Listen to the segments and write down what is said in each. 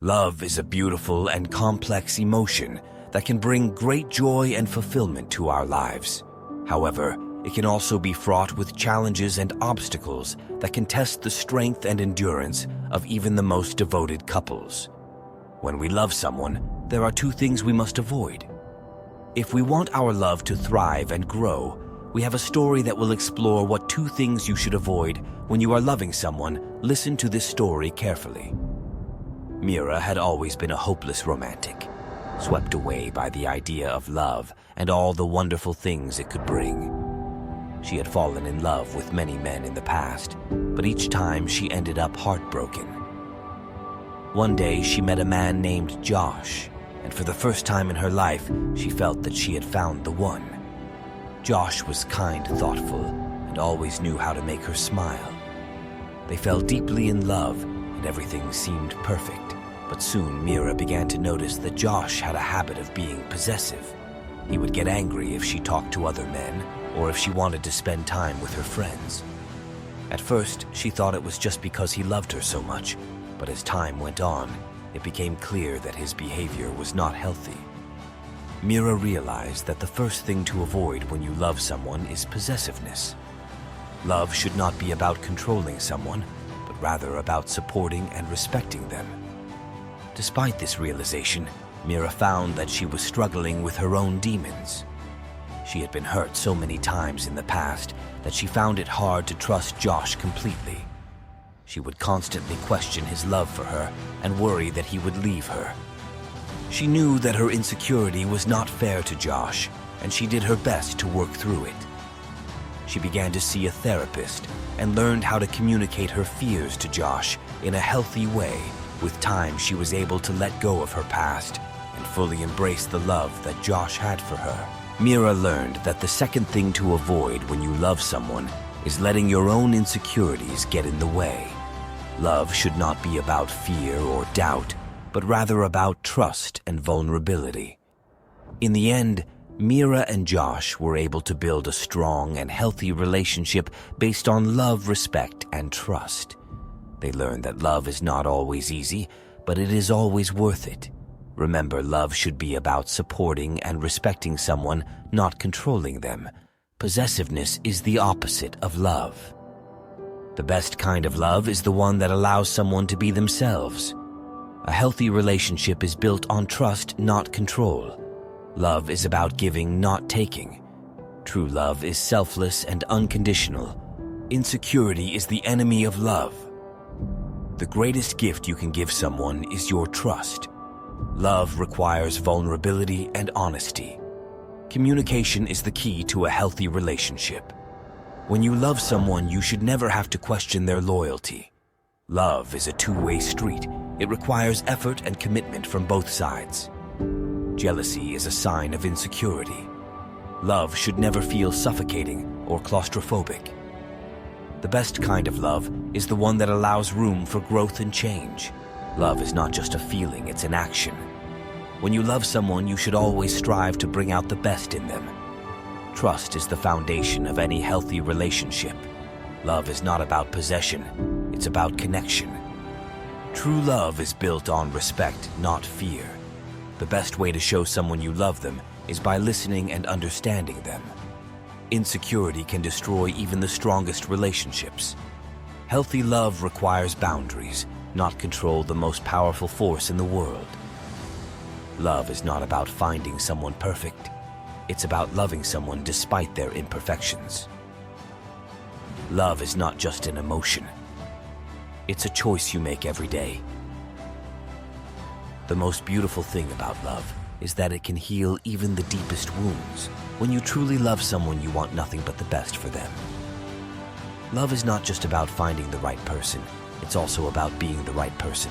Love is a beautiful and complex emotion that can bring great joy and fulfillment to our lives. However, it can also be fraught with challenges and obstacles that can test the strength and endurance of even the most devoted couples. When we love someone, there are two things we must avoid. If we want our love to thrive and grow, we have a story that will explore what two things you should avoid when you are loving someone. Listen to this story carefully. Mira had always been a hopeless romantic, swept away by the idea of love and all the wonderful things it could bring. She had fallen in love with many men in the past, but each time she ended up heartbroken. One day she met a man named Josh, and for the first time in her life, she felt that she had found the one. Josh was kind, thoughtful, and always knew how to make her smile. They fell deeply in love, and everything seemed perfect. But soon Mira began to notice that Josh had a habit of being possessive. He would get angry if she talked to other men, or if she wanted to spend time with her friends. At first, she thought it was just because he loved her so much, but as time went on, it became clear that his behavior was not healthy. Mira realized that the first thing to avoid when you love someone is possessiveness. Love should not be about controlling someone, but rather about supporting and respecting them. Despite this realization, Mira found that she was struggling with her own demons. She had been hurt so many times in the past that she found it hard to trust Josh completely. She would constantly question his love for her and worry that he would leave her. She knew that her insecurity was not fair to Josh, and she did her best to work through it. She began to see a therapist and learned how to communicate her fears to Josh in a healthy way. With time, she was able to let go of her past and fully embrace the love that Josh had for her. Mira learned that the second thing to avoid when you love someone is letting your own insecurities get in the way. Love should not be about fear or doubt, but rather about trust and vulnerability. In the end, Mira and Josh were able to build a strong and healthy relationship based on love, respect, and trust. They learned that love is not always easy, but it is always worth it. Remember, love should be about supporting and respecting someone, not controlling them. Possessiveness is the opposite of love. The best kind of love is the one that allows someone to be themselves. A healthy relationship is built on trust, not control. Love is about giving, not taking. True love is selfless and unconditional. Insecurity is the enemy of love. The greatest gift you can give someone is your trust. Love requires vulnerability and honesty. Communication is the key to a healthy relationship. When you love someone, you should never have to question their loyalty. Love is a two-way street. It requires effort and commitment from both sides. Jealousy is a sign of insecurity. Love should never feel suffocating or claustrophobic. The best kind of love is the one that allows room for growth and change. Love is not just a feeling, it's an action. When you love someone, you should always strive to bring out the best in them. Trust is the foundation of any healthy relationship. Love is not about possession, it's about connection. True love is built on respect, not fear. The best way to show someone you love them is by listening and understanding them. Insecurity can destroy even the strongest relationships. Healthy love requires boundaries, not control the most powerful force in the world. Love is not about finding someone perfect. It's about loving someone despite their imperfections. Love is not just an emotion. It's a choice you make every day. The most beautiful thing about love is that it can heal even the deepest wounds. When you truly love someone, you want nothing but the best for them. Love is not just about finding the right person. It's also about being the right person.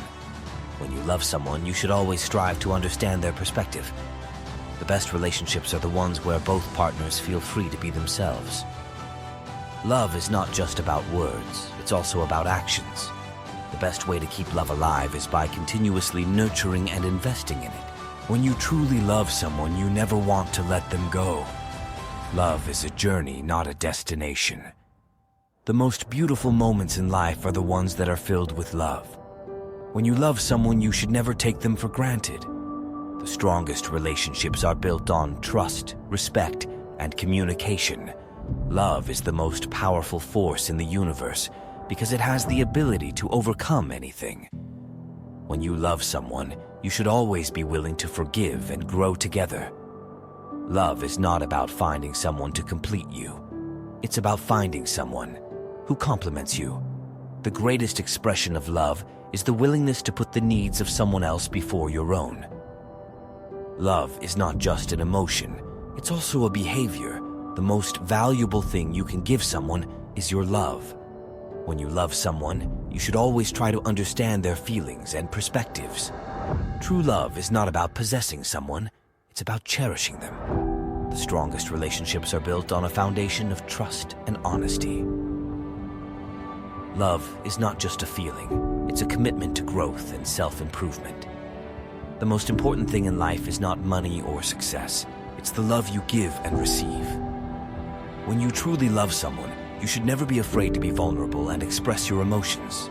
When you love someone, you should always strive to understand their perspective. The best relationships are the ones where both partners feel free to be themselves. Love is not just about words, it's also about actions. The best way to keep love alive is by continuously nurturing and investing in it. When you truly love someone, you never want to let them go. Love is a journey, not a destination. The most beautiful moments in life are the ones that are filled with love. When you love someone, you should never take them for granted. The strongest relationships are built on trust, respect, and communication. Love is the most powerful force in the universe because it has the ability to overcome anything. When you love someone, you should always be willing to forgive and grow together. Love is not about finding someone to complete you. It's about finding someone who complements you. The greatest expression of love is the willingness to put the needs of someone else before your own. Love is not just an emotion, it's also a behavior. The most valuable thing you can give someone is your love. When you love someone, you should always try to understand their feelings and perspectives. True love is not about possessing someone, it's about cherishing them. The strongest relationships are built on a foundation of trust and honesty. Love is not just a feeling, it's a commitment to growth and self-improvement. The most important thing in life is not money or success, it's the love you give and receive. When you truly love someone, you should never be afraid to be vulnerable and express your emotions.